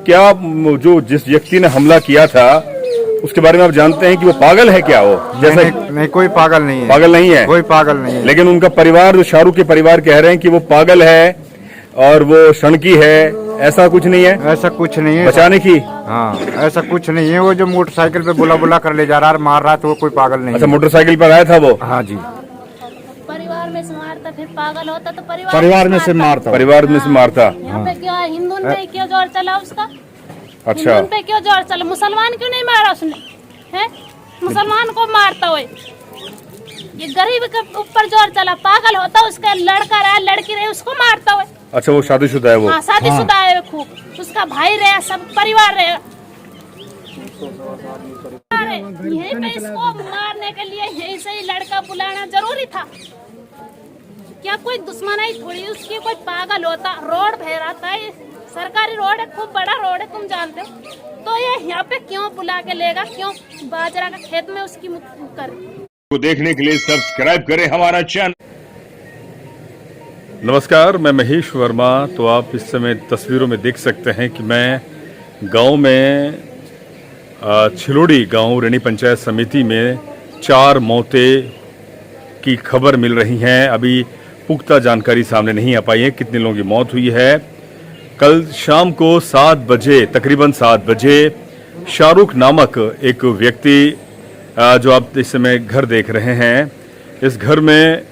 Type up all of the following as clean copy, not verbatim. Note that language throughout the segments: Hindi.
क्या जो जिस व्यक्ति ने हमला किया था उसके बारे में आप जानते हैं कि वो पागल है क्या? वो जैसे नहीं, कोई पागल नहीं है। पागल नहीं है, कोई पागल नहीं है। लेकिन उनका परिवार, जो शाहरुख के परिवार कह रहे हैं कि वो पागल है और वो सनकी है। ऐसा कुछ नहीं है? ऐसा कुछ नहीं है। बचाने की? हाँ, ऐसा कुछ नहीं है। वो जो मोटरसाइकिल पे बुला बुला कर ले जा रहा है, मार रहा है, तो वो कोई पागल नहीं अच्छा, है। मोटरसाइकिल पर आया था वो? हाँ जी। परिवार में से मारता, फिर पागल होता तो परिवार में से मारता। परिवार में से मारता। यहाँ पे क्या हिंदू पे क्यों जोर चला उसका? अच्छा, हिंदू पे क्यों जोर चला? मुसलमान क्यों नहीं मारा उसने? है, मुसलमान को मारता हुए ये गरीब के ऊपर जोर चला। पागल होता, उसका लड़का रहा, लड़की रही, उसको मारता हुए। अच्छा, वो शादीशुदा है वो? हाँ, शादीशुदा है खूब, उसका भाई रहे, सब परिवार रहे। यहीं पे इसको मारने के लिए यहीं से ही लड़का बुलाना जरूरी था क्या? कोई दुश्मनाई थोड़ी उसकी, कोई पागल होता। रोड फेराता है, सरकारी रोड है, खूब बड़ा रोड है, तुम जानते हो, तो ये यहाँ पे क्यों बुला के लेगा? क्यों बाजरा का खेत में उसकी करे? को देखने के लिए सब्सक्राइब करें हमारा चैनल। नमस्कार, मैं महेश वर्मा। तो आप इस समय तस्वीरों में देख सकते हैं कि मैं गांव में छिलोड़ी गांव रेणी पंचायत समिति में 4 मौतें की खबर मिल रही हैं। अभी पुख्ता जानकारी सामने नहीं आ पाई है कितने लोगों की मौत हुई है। कल शाम को 7 बजे, तकरीबन 7 बजे, शाहरुख नामक एक व्यक्ति, जो आप इस समय घर देख रहे हैं, इस घर में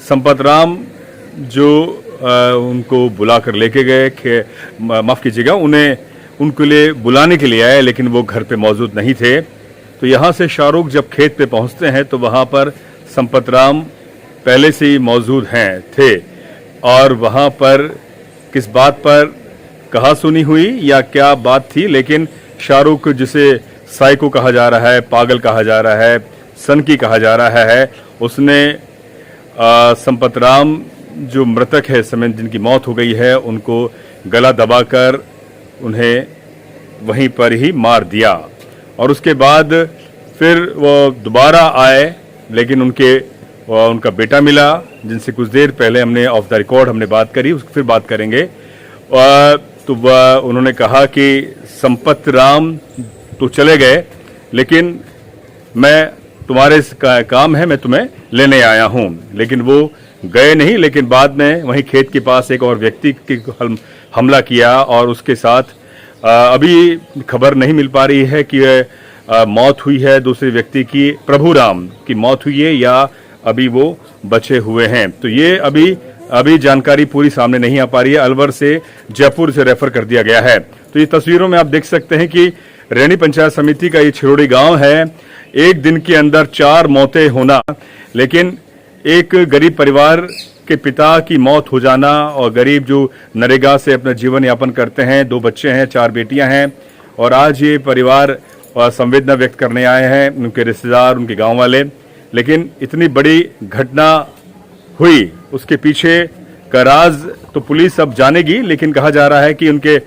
संपत राम जो उनको बुलाकर लेके गए, माफ़ कीजिएगा, उनके लिए बुलाने के लिए आए, लेकिन वो घर पे मौजूद नहीं थे। तो यहाँ से शाहरुख जब खेत पे पहुँचते हैं तो वहाँ पर संपत राम पहले से ही मौजूद थे। और वहाँ पर किस बात पर कहा सुनी हुई या क्या बात थी, लेकिन शाहरुख, जिसे साइको कहा जा रहा है, पागल कहा जा रहा है, सनकी कहा जा रहा है, उसने संपत राम जो मृतक है, समय जिनकी मौत हो गई है, उनको गला दबाकर उन्हें वहीं पर ही मार दिया। और उसके बाद फिर वो दोबारा आए, लेकिन उनका बेटा मिला, जिनसे कुछ देर पहले हमने ऑफ द रिकॉर्ड हमने बात करी, उसको फिर बात करेंगे। तो उन्होंने कहा कि संपत राम तो चले गए, लेकिन मैं तुम्हारे काम है, मैं तुम्हें लेने आया हूं। लेकिन वो गए नहीं, लेकिन बाद में वहीं खेत के पास एक और व्यक्ति की हमला किया और उसके साथ अभी खबर नहीं मिल पा रही है कि मौत हुई है दूसरे व्यक्ति की, प्रभु राम की मौत हुई है या अभी वो बचे हुए हैं। तो ये अभी जानकारी पूरी सामने नहीं आ पा रही है। अलवर से जयपुर से रेफर कर दिया गया है। तो ये तस्वीरों में आप देख सकते हैं कि रेणी पंचायत समिति का ये छिलोड़ी गांव है। एक दिन के अंदर 4 मौतें होना, लेकिन एक गरीब परिवार के पिता की मौत हो जाना, और गरीब जो नरेगा से अपना जीवन यापन करते हैं, 2 बच्चे हैं, 4 बेटियां हैं, और आज ये परिवार संवेदना व्यक्त करने आए हैं, उनके रिश्तेदार, उनके गांव वाले। लेकिन इतनी बड़ी घटना हुई, उसके पीछे का राज तो पुलिस अब जानेगी, लेकिन कहा जा रहा है कि उनके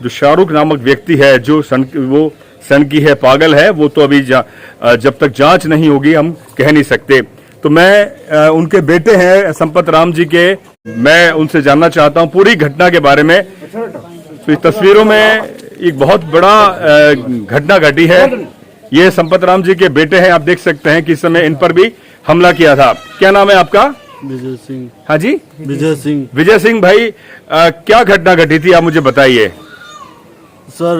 जो शाहरुख नामक व्यक्ति है, जो वो सनकी है, पागल है, वो तो अभी जब तक जांच नहीं होगी हम कह नहीं सकते। तो मैं उनके बेटे हैं संपत राम जी के, मैं उनसे जानना चाहता हूं पूरी घटना के बारे में। तो इस तस्वीरों में एक बहुत बड़ा घटना घटी है। ये संपत राम जी के बेटे हैं, आप देख सकते हैं कि इस समय इन पर भी हमला किया था। क्या नाम है आपका? विजय सिंह। हाँ जी, विजय सिंह। विजय सिंह भाई, क्या घटना घटी थी, आप मुझे बताइए। सर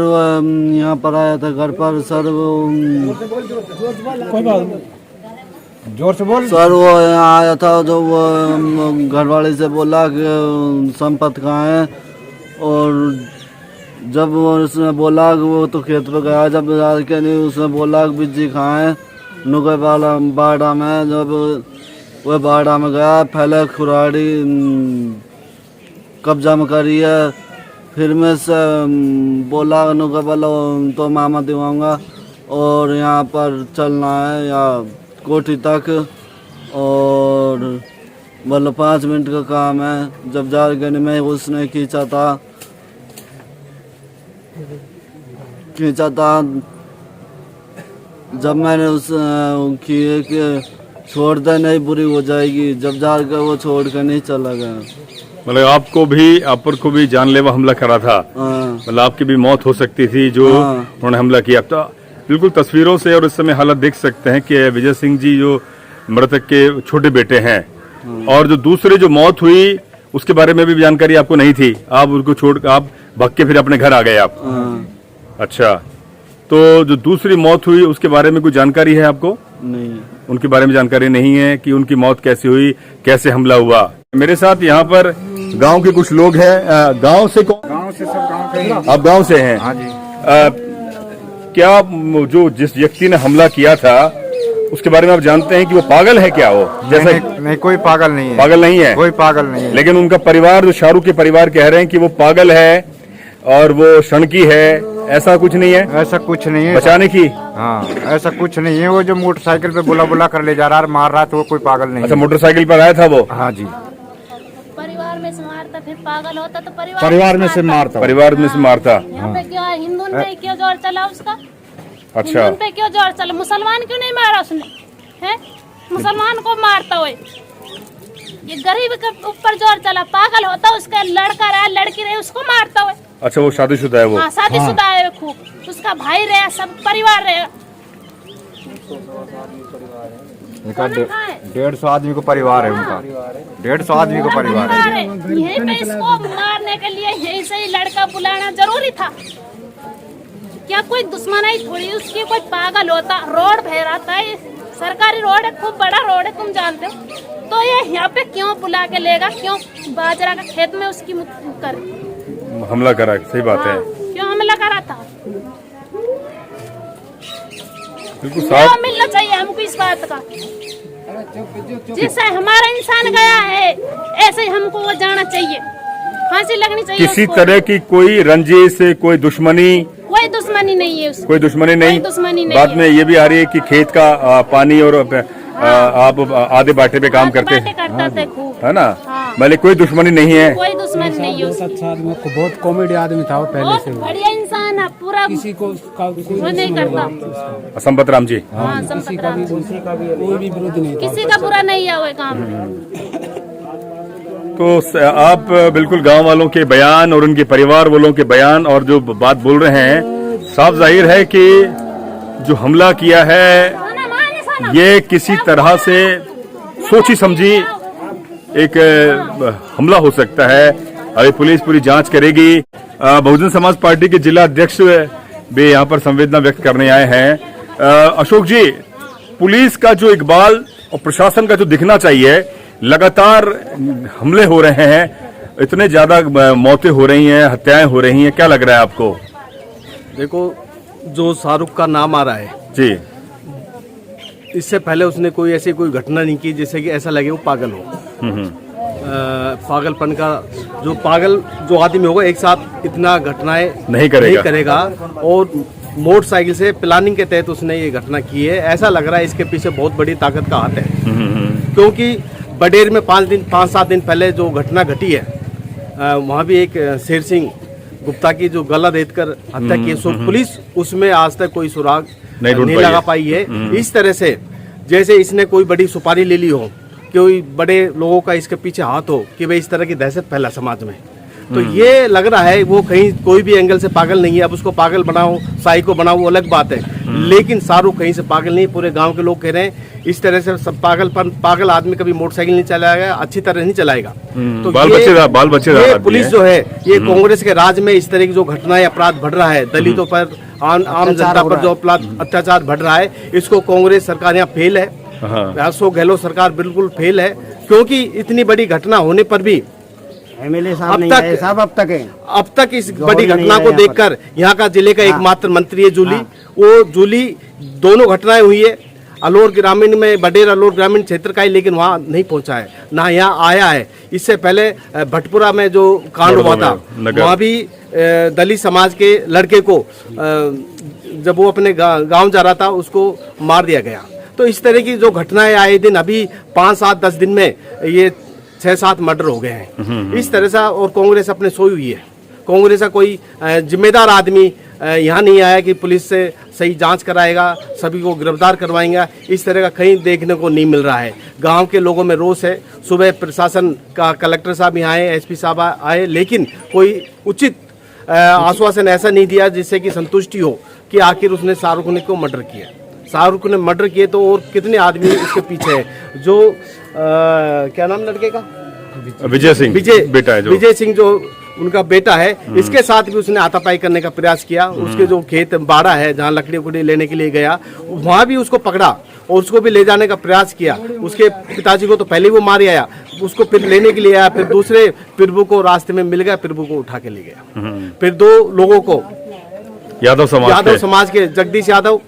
यहाँ पर आया था घर पर, सर जोर से बोल। सर वो यहाँ आया था, जो वो घर वाले से बोला कि संपत कहाँ है, और जब वो उसने बोला कि वो तो खेत पे गया, जब के नहीं उसने बोला कि बिज्जी कहाँ है, नुके वाला बाड़ा में। जब वह बाड़ा में गया, पहले खुराड़ी कब्जा में करी है, फिर मैं से बोला नुके वाला तो मामा दिवाऊंगा, और यहाँ पर चलना है या कोठी तक, और मतलब 5 मिनट का काम है। जब जाके मैं उसने खींचा था, जब मैंने उस किए कि छोड़ दे नहीं बुरी हो जाएगी, जब जाकर वो छोड़ कर नहीं चला गया। मतलब आपको भी, आप पर को भी जानलेवा हमला करा था, हाँ, मतलब आपकी भी मौत हो सकती थी जो हाँ। उन्होंने हमला किया। तो बिल्कुल तस्वीरों से और इस समय हालत देख सकते हैं कि विजय सिंह जी जो मृतक के छोटे बेटे हैं, और जो दूसरे जो मौत हुई उसके बारे में भी जानकारी आपको नहीं थी, आप उनको छोड़ आप भाग के फिर अपने घर आ गए आप। हाँ, अच्छा, तो जो दूसरी मौत हुई उसके बारे में कोई जानकारी है आपको? नहीं, उनके बारे में जानकारी नहीं है कि उनकी मौत कैसे हुई, कैसे हमला हुआ। मेरे साथ यहाँ पर गांव के कुछ लोग हैं। गांव से कौन? गाँव से सब गाँव के हैं। आप गांव से हैं? हाँ जी। क्या जो जिस व्यक्ति ने हमला किया था उसके बारे में आप जानते हैं कि वो पागल है क्या? वो जैसा नहीं, कोई पागल नहीं है। पागल नहीं है, कोई पागल नहीं है। लेकिन उनका परिवार, जो शाहरुख के परिवार कह रहे हैं कि वो पागल है और वो शणकी है, ऐसा कुछ नहीं है? ऐसा कुछ नहीं है। बचाने की? हाँ, ऐसा कुछ नहीं है। वो जो मोटरसाइकिल पे बुला बुला कर ले जा रहा है, मार रहा है, तो वो कोई पागल नहीं अच्छा, है। मोटरसाइकिल पर आया था वो? हाँ जी। परिवार में से मारता, फिर पागल होता तो परिवार में से मारता। परिवार में से मारता। यहाँ पे क्यों हिंदू पे क्यों जोर चला उसका? अच्छा, हिंदू पे क्यों जोर चला? मुसलमान क्यों नहीं मारा उसने? है, मुसलमान को मारता हुए ये गरीब के ऊपर जोर चला। पागल होता, उसका लड़का रहा, लड़की रही, उसको मारता हुए। अच्छा, वो शादीशुदा है वो? हाँ, शादीशुदा है खूब, उसका भाई रहा, सब परिवार रहा। 150 आदमी को परिवार है उनका। 150 आदमी को परिवार है। यहीं पे इसको मारने के लिए यहीं से ही लड़का बुलाना जरूरी था क्या? कोई दुश्मनाई थोड़ी, उसकी कोई पागल होता, रोड बहराता है, सरकारी रोड है, खूब बड़ा रोड है, तुम जानते हो, तो ये यहाँ पे क्यों बुला के लेगा? क्यों बाजरा का खेत में उसकी कर हमला करा? सही बात है, क्यों हमला करा था? बिल्कुल न्याय साफ। मिलना चाहिए हमको इस बात का। जिससे हमारा इंसान गया है, ऐसे ही हमको वो जाना चाहिए, फांसी लगनी चाहिए किसी उसको। तरह की कोई रंजिश, कोई दुश्मनी? कोई दुश्मनी नहीं है उसको। कोई दुश्मनी नहीं। कोई दुश्मनी नहीं बाद है। में ये भी आ रही है कि खेत का पानी और आप आधे बाटे पे काम करते बातें करता थे खूब, है ना? हाँ। मतलब कोई दुश्मनी नहीं है। कोई दुश्मनी नहीं है उसकी। अच्छा आदमी, बहुत कॉमेडी आदमी था वो पहले बहुत से। बढ़िया इंसान है, पूरा किसी को वो नहीं करता। संपत राम जी, हाँ, संपत राम जी। कोई भी विरोध नहीं था। किसी का बुरा नहीं है वो काम। तो आप बिल्कुल गांव वालों के बयान और उनके परिवार वालों के बयान और जो बात बोल रहे हैं, साफ जाहिर है कि जो हमला किया है ये किसी तरह से सोची समझी एक हमला हो सकता है। अभी पुलिस पूरी जांच करेगी। बहुजन समाज पार्टी के जिला अध्यक्ष भी यहाँ पर संवेदना व्यक्त करने आए हैं। अशोक जी, पुलिस का जो इकबाल और प्रशासन का जो दिखना चाहिए, लगातार हमले हो रहे हैं, इतने ज्यादा मौतें हो रही हैं, हत्याएं हो रही हैं, क्या लग रहा है आपको? देखो, जो शाहरुख का नाम आ रहा है जी, इससे पहले उसने कोई ऐसी कोई घटना नहीं की जिससे कि ऐसा लगे वो पागल हो। पागलपन का जो आदमी होगा एक साथ इतना घटनाएं नहीं करेगा। और मोटरसाइकिल से प्लानिंग के तहत उसने ये घटना की है। ऐसा लग रहा है इसके पीछे बहुत बड़ी ताकत का हाथ है, क्योंकि बडेर में 5-7 दिन पहले जो घटना घटी है, वहाँ भी एक शेर सिंह गुप्ता की जो गला रेत कर हत्या की, सो पुलिस उसमें आज तक कोई सुराग नहीं लगा पाई है। इस तरह से जैसे इसने कोई बड़ी सुपारी ले ली हो, कोई बड़े लोगों का इसके पीछे हाथ हो कि भाई इस तरह की दहशत फैला समाज में, तो ये लग रहा है वो कहीं कोई भी एंगल से पागल नहीं है। अब उसको पागल बनाओ, साइको बनाओ, वो अलग बात है, लेकिन शाहरुख कहीं से पागल नहीं। पूरे गांव के लोग कह रहे हैं इस तरह से सब पागल आदमी कभी मोटरसाइकिल नहीं चलाएगा, अच्छी तरह नहीं चलाएगा। तो बाल बच्चे ये पुलिस जो है, ये कांग्रेस के राज में इस तरह की जो घटनाएं, अपराध बढ़ रहा है, दलितों पर, आम जनता पर जो अत्याचार बढ़ रहा है, इसको कांग्रेस सरकार यहाँ फेल है। अशोक गहलोत सरकार बिल्कुल फेल है, क्योंकि इतनी बड़ी घटना होने पर भी एमएलए साहब नहीं आए, साहब अब तक इस बड़ी घटना को देखकर यहाँ का जिले का एकमात्र मंत्री है जूली, वो जूली दोनों घटनाएं हुई है अलोर ग्रामीण में, बडेर अलोर ग्रामीण क्षेत्र का ही, लेकिन वहाँ नहीं पहुँचा है, ना यहाँ आया है। इससे पहले भटपुरा में जो कांड हुआ था, वहाँ भी दलित समाज के लड़के को जब वो अपने गाँव जा रहा था उसको मार दिया गया। तो इस तरह की जो घटनाएं आए दिन, अभी 5-7-10 दिन में ये 6-7 मर्डर हो गए हैं इस तरह से। और कांग्रेस अपने सोई हुई है। कांग्रेस का कोई जिम्मेदार आदमी यहाँ नहीं आया कि पुलिस से सही जांच कराएगा, सभी को गिरफ्तार करवाएंगे, इस तरह का कहीं देखने को नहीं मिल रहा है। गांव के लोगों में रोष है। सुबह प्रशासन का कलेक्टर साहब यहाँ आए, एसपी साहब आए, लेकिन कोई उचित आश्वासन ऐसा नहीं दिया जिससे कि संतुष्टि हो कि आखिर उसने शाहरुख ने क्यों मर्डर किया। शाहरुख ने मर्डर किए तो और कितने आदमी उसके पीछे है। जो क्या नाम लड़के का, विजय सिंह बेटा है, जो विजय सिंह जो उनका बेटा है, इसके साथ भी उसने हाथापाई करने का प्रयास किया। उसके जो खेत बाड़ा है जहाँ लकड़ी उकड़ी लेने के लिए गया, वहाँ भी उसको पकड़ा और उसको भी ले जाने का प्रयास किया। उसके पिताजी को तो पहले ही वो मार आया, उसको फिर लेने के लिए आया, फिर दूसरे प्रभु को रास्ते में मिल गया, प्रभु को उठा के ले गया। फिर 2 लोगों को यादव समाज के जगदीश यादव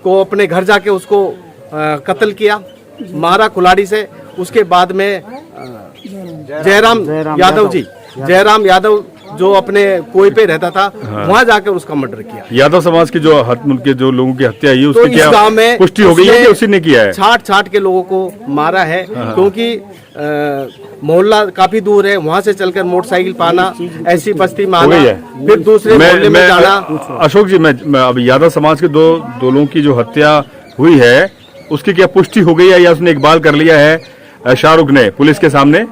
को अपने घर जाके उसको कत्ल किया, मारा कुल्हाड़ी से। उसके बाद में जयराम यादव जो अपने कोई पे रहता था, वहां जाकर उसका मर्डर किया। यादव समाज की जो उनके जो लोगों की हत्या हुई, तो उसकी इस गांव में पुष्टि हो गई है कि उसी ने किया है? छाट के लोगों को मारा है, क्योंकि मोहल्ला काफी दूर है, वहां से चलकर मोटरसाइकिल पाना, ऐसी बस्ती में आना, फिर दूसरे मोहल्ले में जाना। अशोक जी, मैं अब यादव समाज के दो लोगों की जो हत्या हुई है, उसकी क्या पुष्टि हो गई है या उसने इकबाल कर लिया है शाहरुख ने पुलिस के सामने?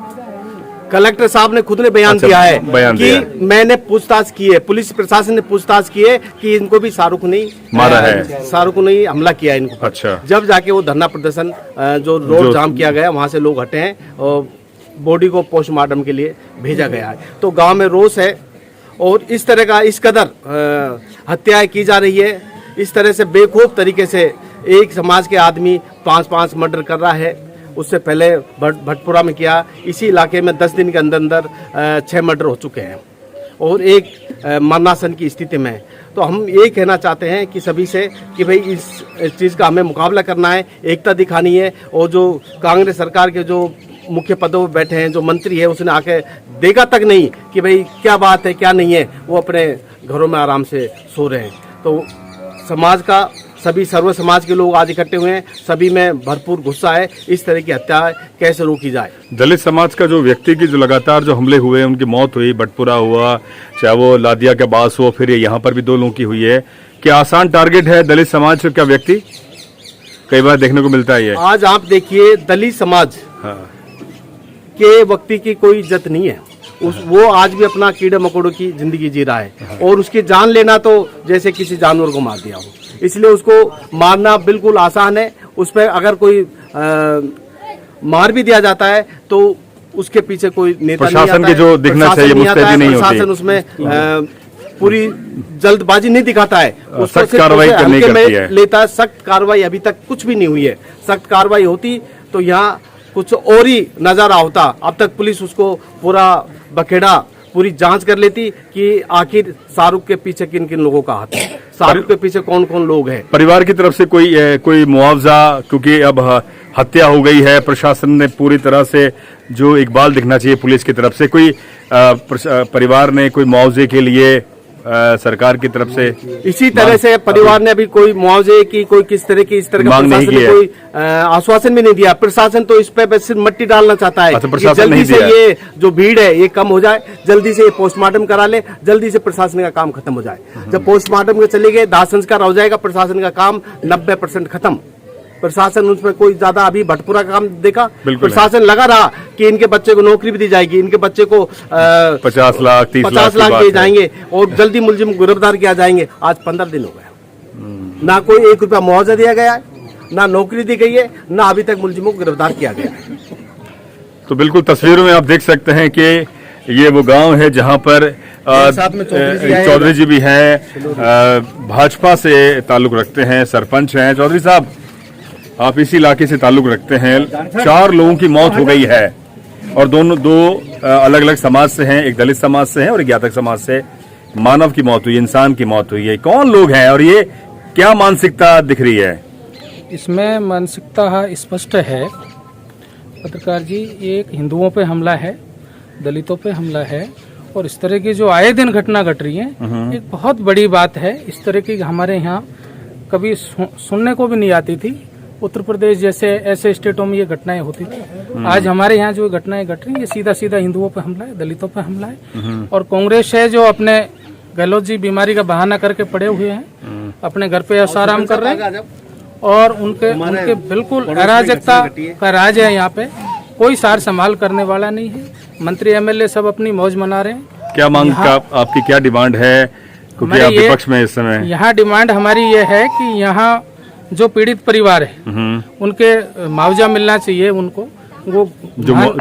कलेक्टर साहब ने खुद ने बयान दिया है कि मैंने पूछताछ की है, पुलिस प्रशासन ने पूछताछ की है कि इनको भी शाहरुख ने मारा है, शाहरुख ने हमला किया है इनको। अच्छा। जब जाके वो धरना प्रदर्शन जो रोड जाम किया गया, वहां से लोग हटे हैं और बॉडी को पोस्टमार्टम के लिए भेजा गया है। तो गांव में रोष है और इस तरह का इस कदर हत्याएं की जा रही है, इस तरह से बेखौफ तरीके से एक समाज के आदमी 5 मर्डर कर रहा है। उससे पहले भटपुरा में किया, इसी इलाके में 10 दिन के अंदर अंदर 6 मर्डर हो चुके हैं और एक मरणासन की स्थिति में है। तो हम ये कहना चाहते हैं कि सभी से कि भाई इस चीज़ का हमें मुकाबला करना है, एकता दिखानी है। और जो कांग्रेस सरकार के जो मुख्य पदों पर बैठे हैं, जो मंत्री है, उसने आके देखा तक नहीं कि भाई क्या बात है क्या नहीं है, वो अपने घरों में आराम से सो रहे हैं। तो समाज का सभी सर्व समाज के लोग आज इकट्ठे हुए हैं, सभी में भरपूर गुस्सा है। इस तरह की हत्या कैसे रोकी जाए? दलित समाज का जो व्यक्ति की जो लगातार जो हमले हुए, उनकी मौत हुई, भटपुरा हुआ, चाहे वो लादिया के बास हो, फिर यहाँ पर भी 2 लोगों की हुई है, क्या आसान टारगेट है दलित समाज का व्यक्ति? कई बार देखने को मिलता है ये। आज आप देखिए, दलित समाज के व्यक्ति की कोई इज्जत नहीं है। वो आज भी अपना कीड़े मकोड़ों की जिंदगी जी रहा है और उसकी जान लेना तो जैसे किसी जानवर को मार दिया हो, इसलिए उसको मारना बिल्कुल आसान है। उस पर अगर कोई मार भी दिया जाता है तो उसके पीछे कोई नेता प्रशासन के जो दिखना चाहिए मुस्तैदी नहीं होती, प्रशासन उसमें पूरी जल्दबाजी नहीं दिखाता है, सख्त कार्रवाई करनी करती है, लेता है। सख्त कार्रवाई अभी तक कुछ भी नहीं हुई है। सख्त कार्रवाई होती तो यहाँ कुछ और ही नजारा होता। अब तक पुलिस उसको पूरा बखेड़ा पूरी जांच कर लेती कि आखिर शाहरुख के पीछे किन किन लोगों का हाथ है, शाहरुख के पीछे कौन कौन लोग हैं। परिवार की तरफ से कोई मुआवजा, क्योंकि अब हत्या हो गई है, प्रशासन ने पूरी तरह से जो इकबाल दिखना चाहिए पुलिस की तरफ से, कोई परिवार ने कोई मुआवजे के लिए सरकार की तरफ से इसी तरह से परिवार ने अभी कोई मुआवजे की कोई किस तरह की इस तरह का प्रशासन ने कोई आश्वासन भी नहीं दिया। प्रशासन तो इस पे सिर्फ मट्टी डालना चाहता है कि जल्दी से ये जो भीड़ है ये कम हो जाए, जल्दी से ये पोस्टमार्टम करा ले, जल्दी से प्रशासन का काम खत्म हो जाए। जब पोस्टमार्टम के चले गए, दाह संस्कार हो जाएगा, प्रशासन का काम 90% खत्म। प्रशासन उसमें कोई ज्यादा अभी भटपुरा का काम देखा, प्रशासन लगा रहा कि इनके बच्चे को नौकरी भी दी जाएगी, इनके बच्चे को 50 लाख 30 लाख दिए जाएंगे और जल्दी मुलजिम गिरफ्तार किया जाएंगे। आज 15 दिन हो गए, ना कोई 1 रुपया मुआवजा दिया गया है, ना नौकरी दी गई है, ना अभी तक मुलजिमों को गिरफ्तार किया गया है। तो बिल्कुल तस्वीरों में आप देख सकते हैं कि ये वो गांव है जहां पर चौधरी जी भी हैं, भाजपा से ताल्लुक रखते हैं, सरपंच हैं। चौधरी साहब, आप इसी इलाके से ताल्लुक रखते हैं। 4 लोगों की मौत हो गई है और दो अलग अलग समाज से हैं, एक दलित समाज से है और एक यादव समाज से। मानव की मौत हुई, इंसान की मौत हुई है। कौन लोग हैं और ये क्या मानसिकता दिख रही है? इसमें मानसिकता स्पष्ट है पत्रकार जी। एक हिंदुओं पे हमला है, दलितों पे हमला है और इस तरह की जो आए दिन घटना घट रही है, एक बहुत बड़ी बात है। इस तरह की हमारे यहाँ कभी सुनने को भी नहीं आती थी। उत्तर प्रदेश जैसे ऐसे स्टेटों में ये घटनाएं होती थी। आज हमारे यहाँ जो घटनाएं घट रही है, ये सीधा सीधा हिंदुओं पे हमला है, दलितों पे हमला है। और कांग्रेस है जो अपने गहलोत जी बीमारी का बहाना करके पड़े हुए हैं, अपने घर पे आराम कर रहे हैं और उनके बिल्कुल अराजकता का राज है यहाँ पे। कोई सार संभाल करने वाला नहीं है। मंत्री एमएलए सब अपनी मौज मना रहे हैं। क्या मांग का आपकी क्या डिमांड है, क्योंकि आप विपक्ष में इस समय? यहाँ डिमांड हमारी ये है कि यहाँ जो पीड़ित परिवार है उनके मुआवजा मिलना चाहिए उनको। वो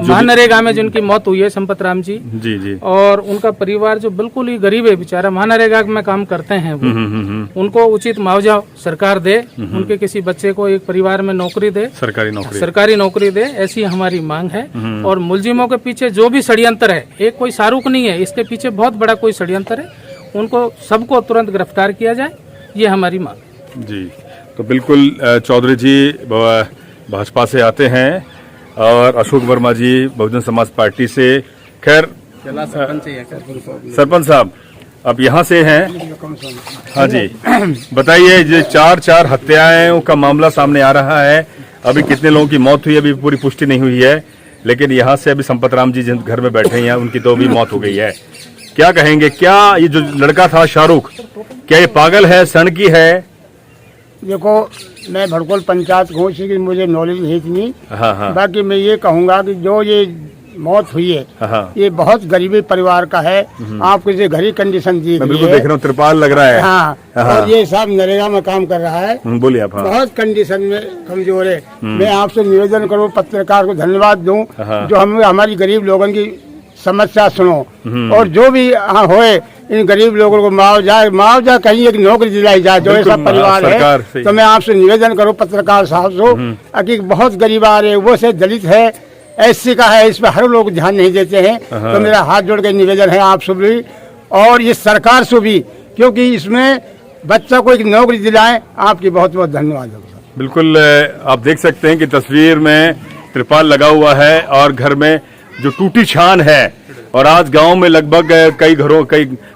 महानरेगा में जिनकी मौत हुई है संपत राम जी जी और उनका परिवार जो बिल्कुल ही गरीब है बेचारा, महानरेगा में काम करते हैं वो, उनको उचित मुआवजा सरकार दे। उनके किसी बच्चे को एक परिवार में नौकरी दे, सरकारी नौकरी दे, ऐसी हमारी मांग है। और मुलजिमों के पीछे जो भी षड्यंत्र है, एक कोई शाहरुख नहीं है, इसके पीछे बहुत बड़ा कोई षड्यंत्र है, उनको सबको तुरंत गिरफ्तार किया जाए, ये हमारी मांग जी। तो बिल्कुल चौधरी जी भाजपा से आते हैं और अशोक वर्मा जी बहुजन समाज पार्टी से। खैर सरपंच साहब अब यहाँ से हैं, हाँ जी बताइए, जो 4 हत्याओं का मामला सामने आ रहा है, अभी कितने लोगों की मौत हुई अभी पूरी पुष्टि नहीं हुई है, लेकिन यहाँ से अभी संपत राम जी जिन घर में बैठे हैं उनकी तो अभी मौत हो गई है। क्या कहेंगे, क्या ये जो लड़का था शाहरुख, क्या ये पागल है, सनकी है? देखो मैं भड़कोल पंचायत हूँ, इसकी मुझे नॉलेज है इतनी। हाँ। बाकी मैं ये कहूँगा कि जो ये मौत हुई है ये बहुत गरीबी परिवार का है। आपको इसे घरी कंडीशन दी मैं बिल्कुल देख रहा हूँ, त्रिपाल लग रहा है। हाँ। और ये सब नरेगा में काम कर रहा है। बोलिए आप। बहुत कंडीशन में कमजोर है। मैं आपसे निवेदन करूँ, पत्रकार को धन्यवाद दूँ जो हमारी गरीब लोगों की समस्या सुनो और जो भी होए इन गरीब लोगों को मुआवजा कहीं एक नौकरी दिलाई जाए जो ऐसा परिवार है। तो मैं आपसे निवेदन करूं पत्रकार साहब से कि बहुत गरीब आ रहे, वो से दलित है, एससी का है, इस पर हर लोग ध्यान नहीं देते हैं। तो मेरा हाथ जोड़ के निवेदन है आप सब भी और इस सरकार से भी, क्योंकि इसमें बच्चा को एक नौकरी दिलाएं। आपकी बहुत बहुत धन्यवाद। बिल्कुल आप देख सकते हैं कि तस्वीर में त्रिपाल लगा हुआ है और घर में जो टूटी छान है, और आज गांव में लगभग कई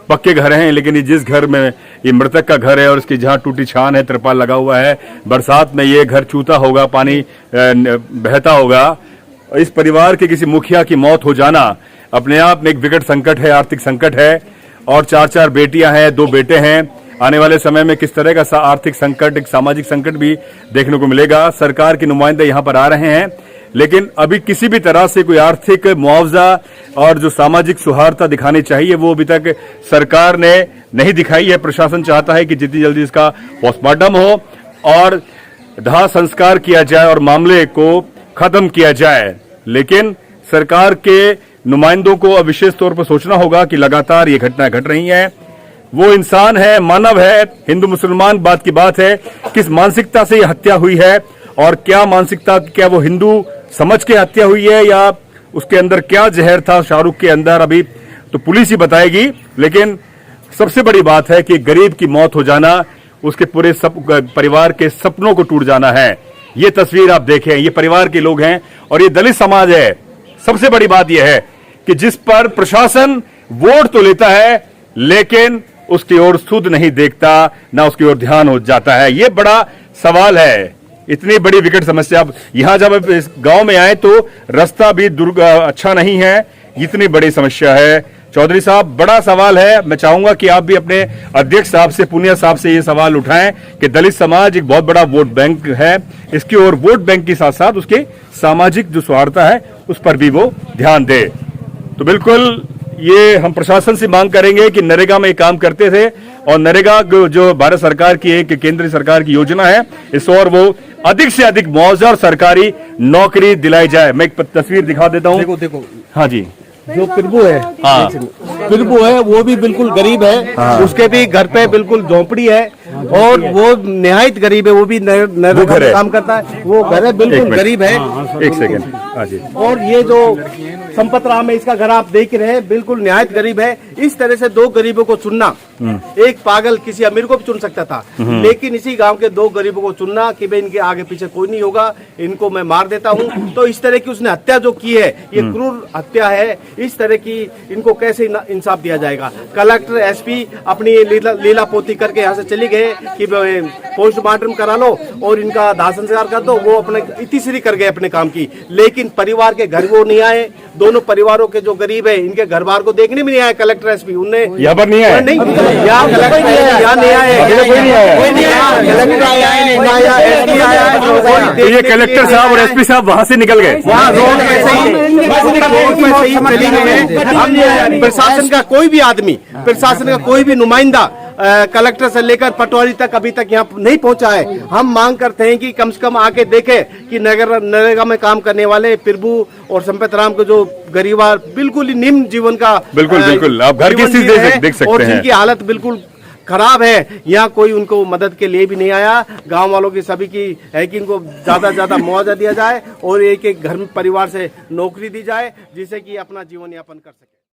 पक्के घर हैं, लेकिन ये जिस घर में ये मृतक का घर है और इसकी जहां टूटी छान है, त्रिपाल लगा हुआ है, बरसात में ये घर चूता होगा, पानी बहता होगा। इस परिवार के किसी मुखिया की मौत हो जाना अपने आप में एक विकट संकट है, आर्थिक संकट है। और 4 बेटियां हैं, 2 बेटे हैं। आने वाले समय में किस तरह का आर्थिक संकट, एक सामाजिक संकट भी देखने को मिलेगा। सरकार के नुमाइंदे यहाँ पर आ रहे हैं, लेकिन अभी किसी भी तरह से कोई आर्थिक मुआवजा और जो सामाजिक सौहार्दता दिखानी चाहिए वो अभी तक सरकार ने नहीं दिखाई है। प्रशासन चाहता है कि जितनी जल्दी इसका पोस्टमार्टम हो और दाह संस्कार किया जाए और मामले को खत्म किया जाए, लेकिन सरकार के नुमाइंदों को अब विशेष तौर पर सोचना होगा कि लगातार ये घटनाएं घट रही हैं। वो इंसान है, मानव है, हिंदू मुसलमान बात की बात है, किस मानसिकता से ये हत्या हुई है और क्या मानसिकता, क्या वो हिंदू समझ के हत्या हुई है या उसके अंदर क्या जहर था शाहरुख के अंदर, अभी तो पुलिस ही बताएगी। लेकिन सबसे बड़ी बात है कि गरीब की मौत हो जाना, उसके पूरे परिवार के सपनों को टूट जाना है। ये तस्वीर आप देखें, ये परिवार के लोग हैं और ये दलित समाज है। सबसे बड़ी बात यह है कि जिस पर प्रशासन वोट तो लेता है लेकिन उसकी ओर सुध नहीं देखता, ना उसकी ओर ध्यान हो जाता है। ये बड़ा सवाल है, इतनी बड़ी विकट समस्या। अब यहां जब इस गांव में आए तो रास्ता भी अच्छा नहीं है, इतनी बड़ी समस्या है। चौधरी साहब, बड़ा सवाल है। मैं चाहूंगा कि आप भी अपने अध्यक्ष साहब से, पुनिया साहब से ये सवाल उठाएं कि दलित समाज एक बहुत बड़ा वोट बैंक है, इसकी ओर वोट बैंक के साथ साथ उसके सामाजिक जो सौहार्दता है उस पर भी वो ध्यान दे। तो बिल्कुल ये हम प्रशासन से मांग करेंगे कि नरेगा में काम करते थे और नरेगा जो भारत सरकार की एक केंद्रीय सरकार की योजना है, इस और वो अधिक से अधिक मुआवजा और सरकारी नौकरी दिलाई जाए। मैं एक तस्वीर दिखा देता हूँ। देखो हाँ जी, जो प्रभु है, हाँ प्रभु है, वो भी बिल्कुल गरीब है। हाँ। उसके भी घर पे बिल्कुल झोंपड़ी है और वो निहायत गरीब है, वो भी नरेगा काम करता है, वो घर है बिल्कुल गरीब है। एक सेकंड, हाँ जी। और ये जो संपत राम है, इसका घर आप देख रहे हैं, बिल्कुल निहायत गरीब है। इस तरह से 2 गरीबों को चुनना, एक पागल किसी अमीर को भी चुन सकता था, लेकिन इसी गांव के 2 गरीबों को चुनना कि भाई इनके आगे पीछे कोई नहीं होगा, इनको मैं मार देता हूं। तो इस तरह की उसने हत्या जो की है, ये क्रूर हत्या है। इस तरह की इनको कैसे इंसाफ दिया जाएगा? कलेक्टर, एसपी अपनी लीला पोती करके यहाँ से चली गए। हैं कि पोस्टमार्टम करा लो और इनका दाह संस्कार कर दो, वो अपने इतिश्री कर गए अपने काम की। लेकिन परिवार के घर वो नहीं आए, दोनों परिवारों के जो गरीब है इनके घर बार को देखने भी नहीं आए। कलेक्टर एसपी उनने यहाँ पर नहीं आए, नहीं, यहाँ कलेक्टर यहाँ नहीं आए, कोई नहीं आया। कोई नहीं आया, कलेक्टर आया नहीं आया, एसपी आया, तो ये कलेक्टर साहब और एसपी साहब वहाँ से निकल गए। वहाँ रोड पे सही हम प्रशासन का कोई भी आदमी, प्रशासन का कोई भी नुमाइंदा कलेक्टर से लेकर पटवारी तक अभी तक यहाँ नहीं पहुंचा है। हम मांग करते हैं कि कम से कम आके देखे कि नरेगा में काम करने वाले प्रभु और संपत राम को जो गरीबा बिल्कुल ही निम्न जीवन का बिल्कुल आप घर की स्थिति देख सकते और हैं, जिनकी हालत बिल्कुल खराब है, यहाँ कोई उनको मदद के लिए भी नहीं आया। गांव वालों की सभी की है कि इनको ज्यादा से ज्यादा मुआवजा दिया जाए और एक एक घर में परिवार से नौकरी दी जाए जिससे कि अपना जीवन यापन कर सके।